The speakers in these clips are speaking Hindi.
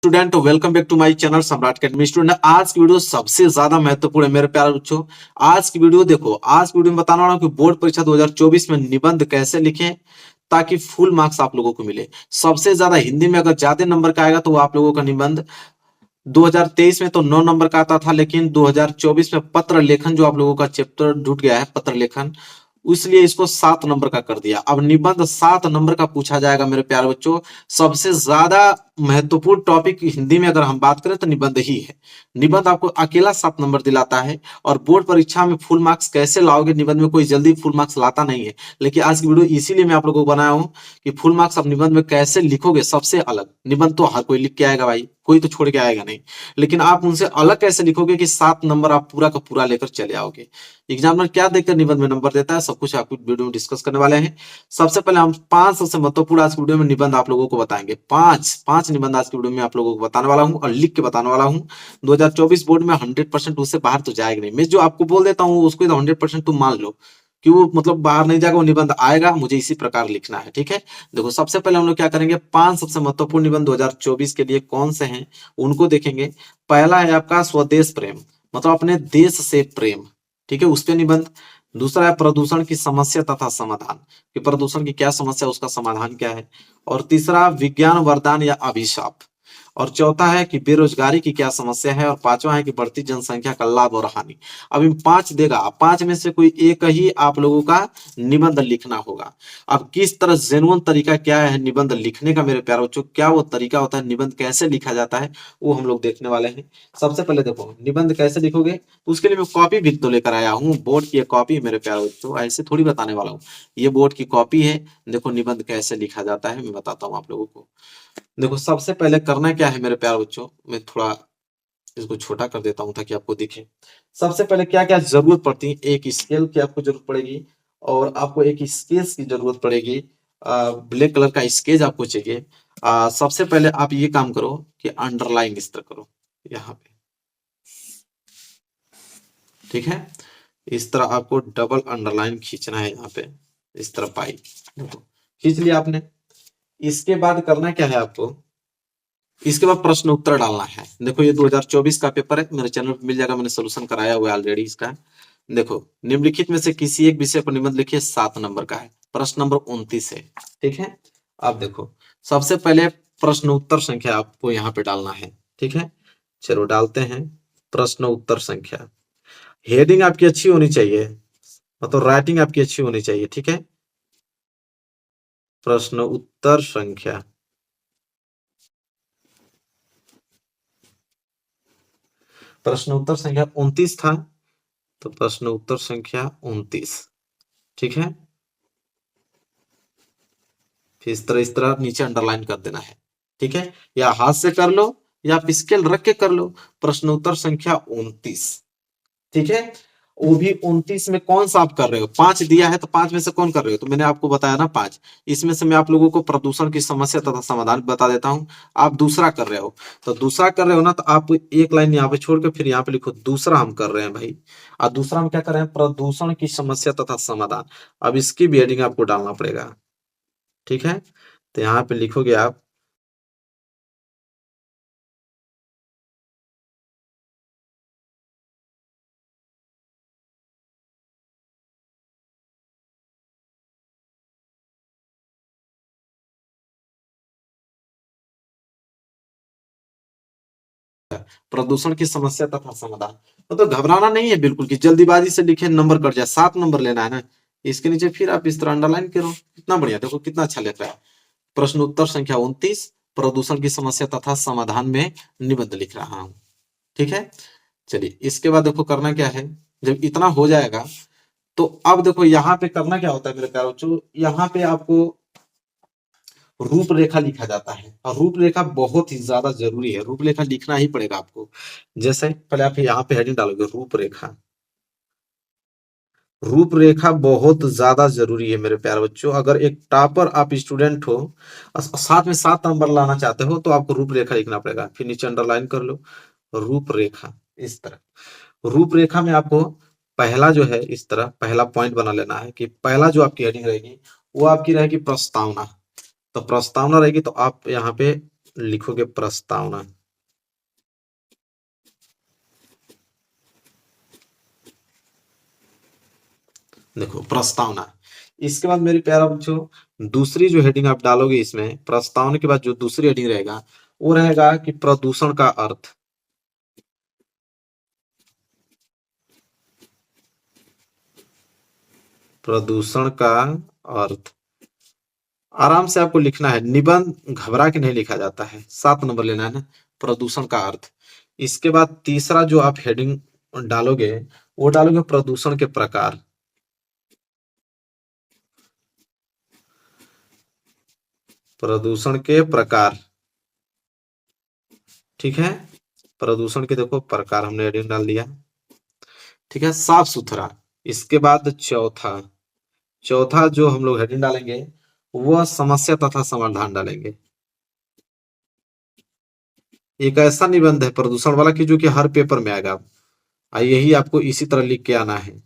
Student welcome back to my channel Samrat academy. Student आज की वीडियो सबसे ज्यादा महत्वपूर्ण है मेरे प्यारे बच्चों। आज की वीडियो देखो, आज की वीडियो में बताने वाला हूं कि बोर्ड परीक्षा 2024 में निबंध कैसे लिखें ताकि फुल मार्क्स आप लोगों को मिले। सबसे ज्यादा हिंदी में अगर ज्यादा नंबर का आएगा तो वो आप लोगों का निबंध 2023 में तो 9 नंबर का आता था, लेकिन 2024 में पत्र लेखन जो आप लोगों का चैप्टर जुट गया है पत्र लेखन, इसलिए इसको 7 नंबर का कर दिया। अब निबंध 7 नंबर का पूछा जाएगा मेरे प्यारे बच्चों। सबसे ज्यादा महत्वपूर्ण टॉपिक हिंदी में अगर हम बात करें तो निबंध ही है। निबंध आपको अकेला 7 नंबर दिलाता है और बोर्ड परीक्षा में फुल मार्क्स कैसे लाओगे, निबंध में कोई जल्दी फुल मार्क्स लाता नहीं है। लेकिन आज की वीडियो इसीलिए मैं आप लोगों को बनाया हूं कि फुल मार्क्स आप निबंध में कैसे लिखोगे। सबसे अलग निबंध तो हर कोई लिख के आएगा भाई, कोई तो छोड़ के आएगा नहीं, लेकिन आप उनसे अलग कैसे लिखोगे कि 7 नंबर आप पूरा का पूरा लेकर चले आओगे। एग्जामिनर क्या देखकर निबंध में नंबर देता है, सब कुछ आपको वीडियो में डिस्कस करने वाले हैं। सबसे पहले हम 5 सबसे महत्वपूर्ण आज की वीडियो में निबंध आप लोगों को बताएंगे। पांच निबंध आज की वीडियो में आप लोगों को बताने वाला हूं और लिख के बताने वाला हूं। 2024 बोर्ड में 100% उससे बाहर तो जाएगा नहीं। मैं जो आपको बोल देता हूँ उसको 100% तुम मान लो कि वो मतलब बाहर नहीं जाएगा, वो निबंध आएगा, मुझे इसी प्रकार लिखना है। ठीक है, देखो सबसे पहले हम लोग क्या करेंगे, 5 सबसे महत्वपूर्ण निबंध 2024 के लिए कौन से हैं उनको देखेंगे। पहला है आपका स्वदेश प्रेम, मतलब अपने देश से प्रेम। ठीक है, उस पे निबंध। दूसरा है प्रदूषण की समस्या तथा समाधान, कि प्रदूषण की क्या समस्या, उसका समाधान क्या है। और तीसरा विज्ञान वरदान या अभिशाप। और चौथा है कि बेरोजगारी की क्या समस्या है। और पांचवा है कि बढ़ती जनसंख्या का लाभ और हानि। अब इन 5 देगा, 5 में से कोई एक ही आप लोगों का निबंध लिखना होगा। अब किस तरह जेन्युइन तरीका क्या है निबंध लिखने का मेरे प्यारे बच्चों, क्या वो तरीका होता है, निबंध कैसे लिखा जाता है, वो हम लोग देखने वाले हैं। सबसे पहले देखो निबंध कैसे लिखोगे, उसके लिए मैं कॉपी भी तो लेकर आया हूँ। बोर्ड की कॉपी मेरे प्यारे बच्चों, ऐसे थोड़ी बताने वाला हूँ। ये बोर्ड की कॉपी है। देखो निबंध कैसे लिखा जाता है मैं बताता हूँ आप लोगों को। देखो सबसे पहले करना क्या है मेरे प्यारे बच्चों, मैं थोड़ा इसको छोटा कर देता हूं ताकि आपको दिखे। सबसे पहले क्या क्या जरूरत पड़ती है, एक स्केल की आपको जरूरत पड़ेगी और आपको एक स्केच की जरूरत पड़ेगी। ब्लैक कलर का स्केच आपको चाहिए। सबसे पहले आप ये काम करो कि अंडरलाइन इस तरह करो यहाँ पे। ठीक है, इस तरह आपको डबल अंडरलाइन खींचना है यहाँ पे, इस तरह पाई देखो खींच लिया आपने। इसके बाद करना क्या है आपको, इसके बाद प्रश्न उत्तर डालना है। देखो ये 2024 का पेपर है, मेरे चैनल पर मिल जाएगा, मैंने सोल्यूशन कराया हुआ है ऑलरेडी इसका। देखो निम्नलिखित में से किसी एक विषय पर निबंध लिखिए, 7 नंबर का है। प्रश्न नंबर 29 है। ठीक है, अब देखो सबसे पहले प्रश्न उत्तर संख्या आपको यहाँ पे डालना है। ठीक है, चलो डालते हैं प्रश्न उत्तर संख्या। हेडिंग आपकी अच्छी होनी चाहिए, मतलब राइटिंग आपकी अच्छी होनी चाहिए। ठीक है, प्रश्न उत्तर संख्या। प्रश्न उत्तर संख्या 29 था, तो प्रश्न उत्तर संख्या 29। ठीक है, फिर इस तरह नीचे अंडरलाइन कर देना है। ठीक है, या हाथ से कर लो या आप स्केल रख के कर लो। प्रश्न उत्तर संख्या 29। ठीक है, वो भी 29 में कौन सा आप कर रहे हो, 5 दिया है तो 5 में से कौन कर रहे हो, तो मैंने आपको बताया ना 5। इसमें से मैं आप लोगों को प्रदूषण की समस्या तथा समाधान बता देता हूं। आप दूसरा कर रहे हो, तो दूसरा कर रहे हो ना, तो आप एक लाइन यहाँ पे छोड़ के फिर यहाँ पे लिखो दूसरा हम कर रहे हैं भाई। और दूसरा हम क्या कर रहे हैं, प्रदूषण की समस्या तथा समाधान। अब इसकी भी हेडिंग आपको डालना पड़ेगा। ठीक है, तो यहाँ पे लिखोगे आप प्रदूषण की समस्या तथा समाधान। तो घबराना नहीं है बिल्कुल कि जल्दीबाजी से लिखे नंबर कट जाए, 7 नंबर लेना है ना। इसके नीचे फिर आप इस तरह अंडरलाइन करो, कितना बढ़िया, देखो कितना अच्छा लिख रहा है। प्रश्न उत्तर संख्या 29, प्रदूषण की समस्या तथा समाधान में निबंध लिख रहा हूं। ठीक है, चलिए इसके बाद देखो करना क्या है, जब इतना हो जाएगा तो अब देखो यहाँ पे करना क्या होता है मेरे प्यारे बच्चों, यहाँ पे आपको रूपरेखा लिखा जाता है और रूपरेखा बहुत ही ज्यादा जरूरी है। रूपरेखा लिखना ही पड़ेगा आपको। जैसे पहले आप यहाँ पे हेडिंग डालोगे रूपरेखा। रूपरेखा बहुत ज्यादा जरूरी है मेरे प्यारे बच्चों। अगर एक टॉपर आप स्टूडेंट हो और साथ में 7 नंबर लाना चाहते हो तो आपको रूपरेखा लिखना पड़ेगा। फिर नीचे अंडरलाइन कर लो रूपरेखा, इस तरह। रूपरेखा में आपको पहला जो है, इस तरह पहला पॉइंट बना लेना है कि पहला जो आपकी हेडिंग रहेगी वो आपकी रहेगी प्रस्तावना। तो प्रस्तावना रहेगी तो आप यहाँ पे लिखोगे प्रस्तावना। देखो प्रस्तावना। इसके बाद मेरे प्यारा बच्चों दूसरी जो हेडिंग आप डालोगे इसमें, प्रस्तावना के बाद जो दूसरी हेडिंग रहेगा वो रहेगा कि प्रदूषण का अर्थ। प्रदूषण का अर्थ आराम से आपको लिखना है, निबंध घबरा के नहीं लिखा जाता है, 7 नंबर लेना है ना। प्रदूषण का अर्थ। इसके बाद तीसरा जो आप हेडिंग डालोगे वो डालोगे प्रदूषण के प्रकार। प्रदूषण के प्रकार, ठीक है। प्रदूषण के देखो प्रकार हमने हेडिंग डाल दिया, ठीक है, साफ सुथरा। इसके बाद चौथा, चौथा जो हम लोग हेडिंग डालेंगे वह समस्या तथा समाधान डालेंगे। एक ऐसा निबंध है प्रदूषण वाला कि जो कि हर पेपर में आएगा, यही आपको इसी तरह लिख के आना है,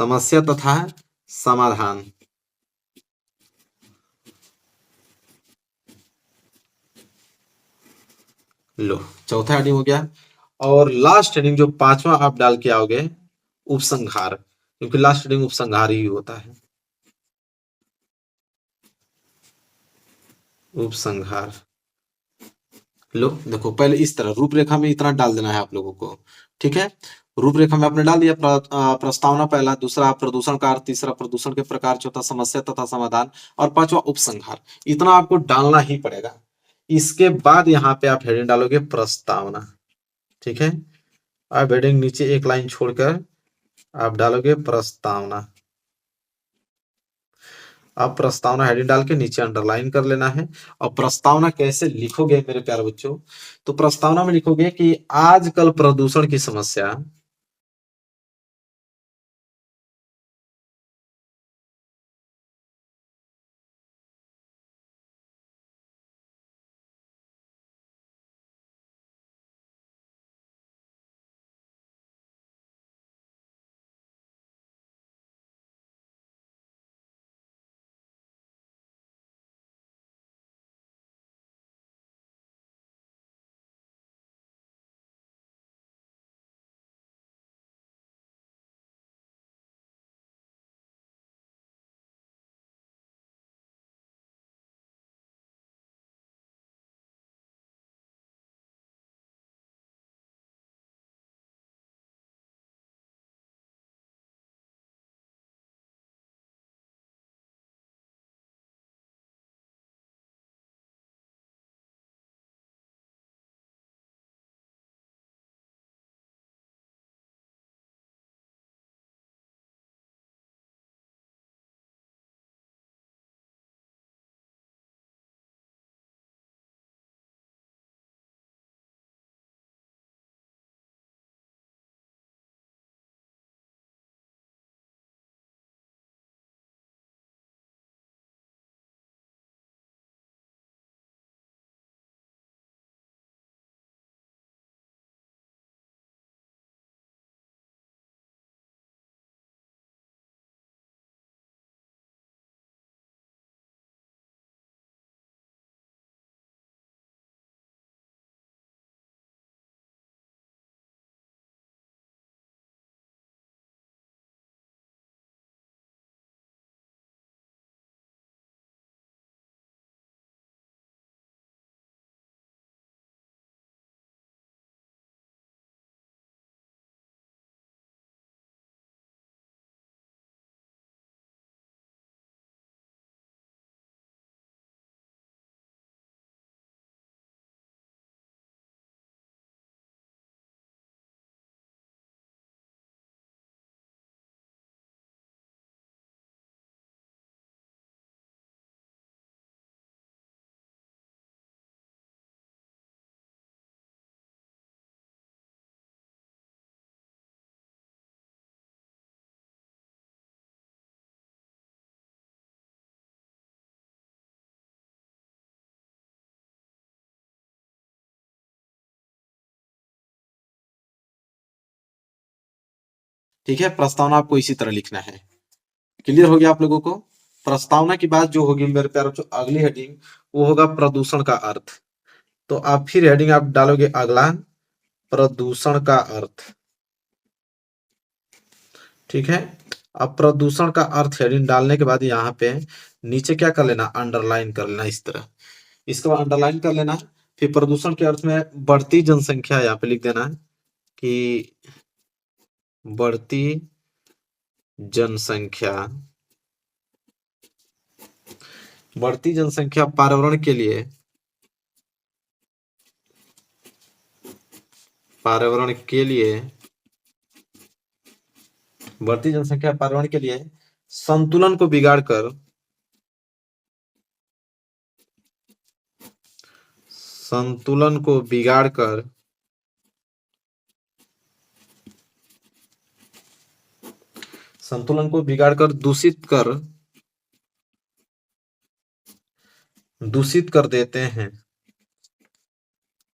समस्या तथा समाधान। लो, चौथा हेडिंग हो गया। और लास्ट हेडिंग जो पांचवा आप डाल के आओगे, उपसंहार, क्योंकि लास्ट हेडिंग उपसंहार ही होता है। उपसंहार। लो देखो, पहले इस तरह रूपरेखा में इतना डाल देना है आप लोगों को, ठीक है। रूपरेखा में आपने डाल दिया प्रस्तावना पहला, दूसरा प्रदूषण का अर्थ, तीसरा प्रदूषण के प्रकार, चौथा समस्या तथा समाधान, और पांचवा उपसंहार। इतना आपको डालना ही पड़ेगा। इसके बाद यहाँ पे आप हेडिंग डालोगे प्रस्तावना, ठीक है। अब हेडिंग नीचे एक लाइन छोड़कर आप डालोगे प्रस्तावना। अब प्रस्तावना हेडिंग डाल के नीचे अंडरलाइन कर लेना है। और प्रस्तावना कैसे लिखोगे मेरे प्यारे बच्चों, तो प्रस्तावना में लिखोगे कि आजकल प्रदूषण की समस्या, ठीक है। प्रस्तावना आपको इसी तरह लिखना है। क्लियर हो गया आप लोगों को? प्रस्तावना की बात जो होगी मेरे प्यारे बच्चों, अगली हेडिंग वो होगा प्रदूषण का अर्थ। तो आप फिर हेडिंग आप डालोगे अगला, प्रदूषण का अर्थ। ठीक है, अब प्रदूषण का अर्थ हेडिंग डालने के बाद यहाँ पे नीचे क्या कर लेना, अंडरलाइन कर लेना इस तरह, इसके बाद अंडरलाइन कर लेना। फिर प्रदूषण के अर्थ में बढ़ती जनसंख्या यहाँ पे लिख देना है कि बढ़ती जनसंख्या, बढ़ती जनसंख्या पर्यावरण के लिए, पर्यावरण के लिए, बढ़ती जनसंख्या पर्यावरण के लिए संतुलन को बिगाड़कर, संतुलन को बिगाड़कर संतुलन को बिगाड़कर दूषित कर देते हैं,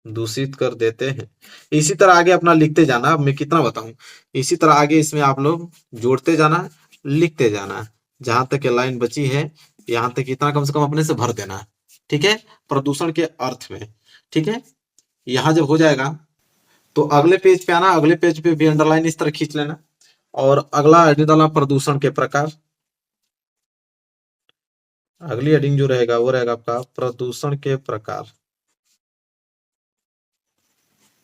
दूषित कर देते हैं। इसी तरह आगे अपना लिखते जाना। अब मैं कितना बताऊं, इसी तरह आगे इसमें आप लोग जोड़ते जाना, लिखते जाना, जहां तक ये लाइन बची है यहां तक इतना कम से कम अपने से भर देना। ठीक है, प्रदूषण के अर्थ में। ठीक है, यहां जब हो जाएगा तो अगले पेज पे आना, अगले पेज पे भी अंडरलाइन इस तरह खींच लेना, और अगला हेडिंग डालना प्रदूषण के प्रकार। अगली हेडिंग जो रहेगा वो रहेगा आपका प्रदूषण के प्रकार।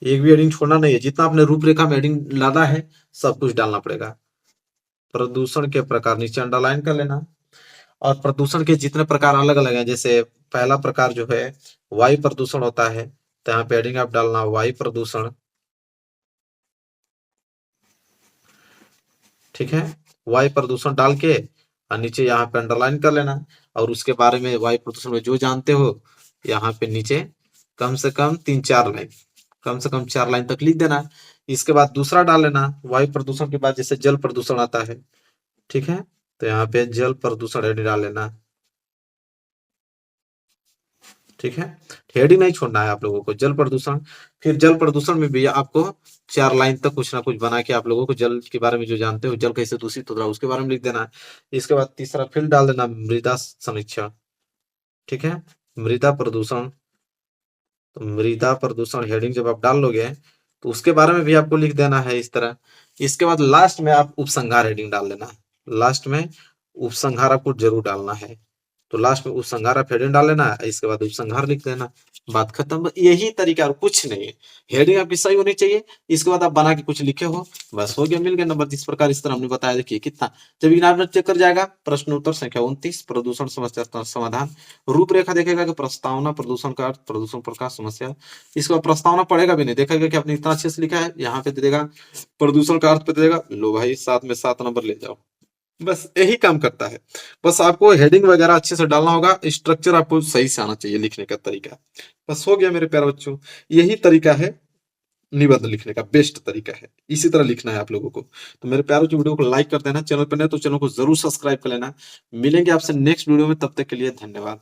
एक भी हेडिंग छोड़ना नहीं है, जितना आपने रूपरेखा में हेडिंग लाना है सब कुछ डालना पड़ेगा। प्रदूषण के प्रकार नीचे अंडरलाइन कर लेना। और प्रदूषण के जितने प्रकार अलग अलग हैं, जैसे पहला प्रकार जो है वायु प्रदूषण होता है, तो यहाँ पे हेडिंग आप डालना वायु प्रदूषण। ठीक है, वायु प्रदूषण डाल के और नीचे यहाँ पे अंडरलाइन कर लेना, और उसके बारे में वायु प्रदूषण में जो जानते हो यहाँ पे नीचे कम से कम 3-4 लाइन, कम से कम 4 लाइन तक लिख देना। इसके बाद दूसरा डाल लेना, वायु प्रदूषण के बाद जैसे जल प्रदूषण आता है। ठीक है, तो यहाँ पे जल प्रदूषण हेडिंग डाल लेना। ठीक है, हेडिंग नहीं छोड़ना है आप लोगों को, जल प्रदूषण। फिर जल प्रदूषण में भी आपको 4 लाइन तक कुछ ना कुछ बना के आप लोगों को जल के बारे में जो जानते हो, जल कैसे दूषित हो रहा है उसके बारे में लिख देना है। इसके बाद तीसरा फिर डाल देना मृदा समीक्षा। ठीक है, मृदा प्रदूषण। तो मृदा प्रदूषण हेडिंग जब आप डाल लोगे तो उसके बारे में भी आपको लिख देना है इस तरह। इसके बाद लास्ट में आप उपसंहार हेडिंग डाल देना, लास्ट में उपसंहार आपको जरूर डालना है। तो लास्ट में उपसंहार आप हेडिंग डाल लेना, इसके बाद उपसंहार लिख देना, बात खत्म। यही तरीका और कुछ नहीं है, हेडिंग आपकी सही होनी चाहिए, इसके बाद आप बना के कुछ लिखे हो, बस हो गया, मिल गया नंबर। इस प्रकार इस तरह हमने बताया, देखिए कितना। जब एग्जामिनर चेक कर जाएगा, प्रश्न उत्तर संख्या 29 प्रदूषण समस्या का समाधान, रूपरेखा देखेगा कि प्रस्तावना प्रदूषण का अर्थ, प्रदूषण प्रकार समस्या। इसके बाद प्रस्तावना पढ़ेगा भी नहीं, देखेगा कि आपने इतना अच्छे से लिखा है, यहाँ पे दे देगा प्रदूषण का अर्थ पे दे देगा, लो भाई 7 में 7 नंबर ले जाओ। बस यही काम करता है। बस आपको हेडिंग वगैरह अच्छे से डालना होगा, स्ट्रक्चर आपको सही से आना चाहिए, लिखने का तरीका। बस हो गया मेरे प्यारे बच्चों, यही तरीका है निबंध लिखने का, बेस्ट तरीका है, इसी तरह लिखना है आप लोगों को। तो मेरे प्यारों वीडियो को लाइक कर देना, चैनल पर नहीं तो चैनल को जरूर सब्सक्राइब कर लेना। मिलेंगे आपसे नेक्स्ट वीडियो में, तब तक के लिए धन्यवाद।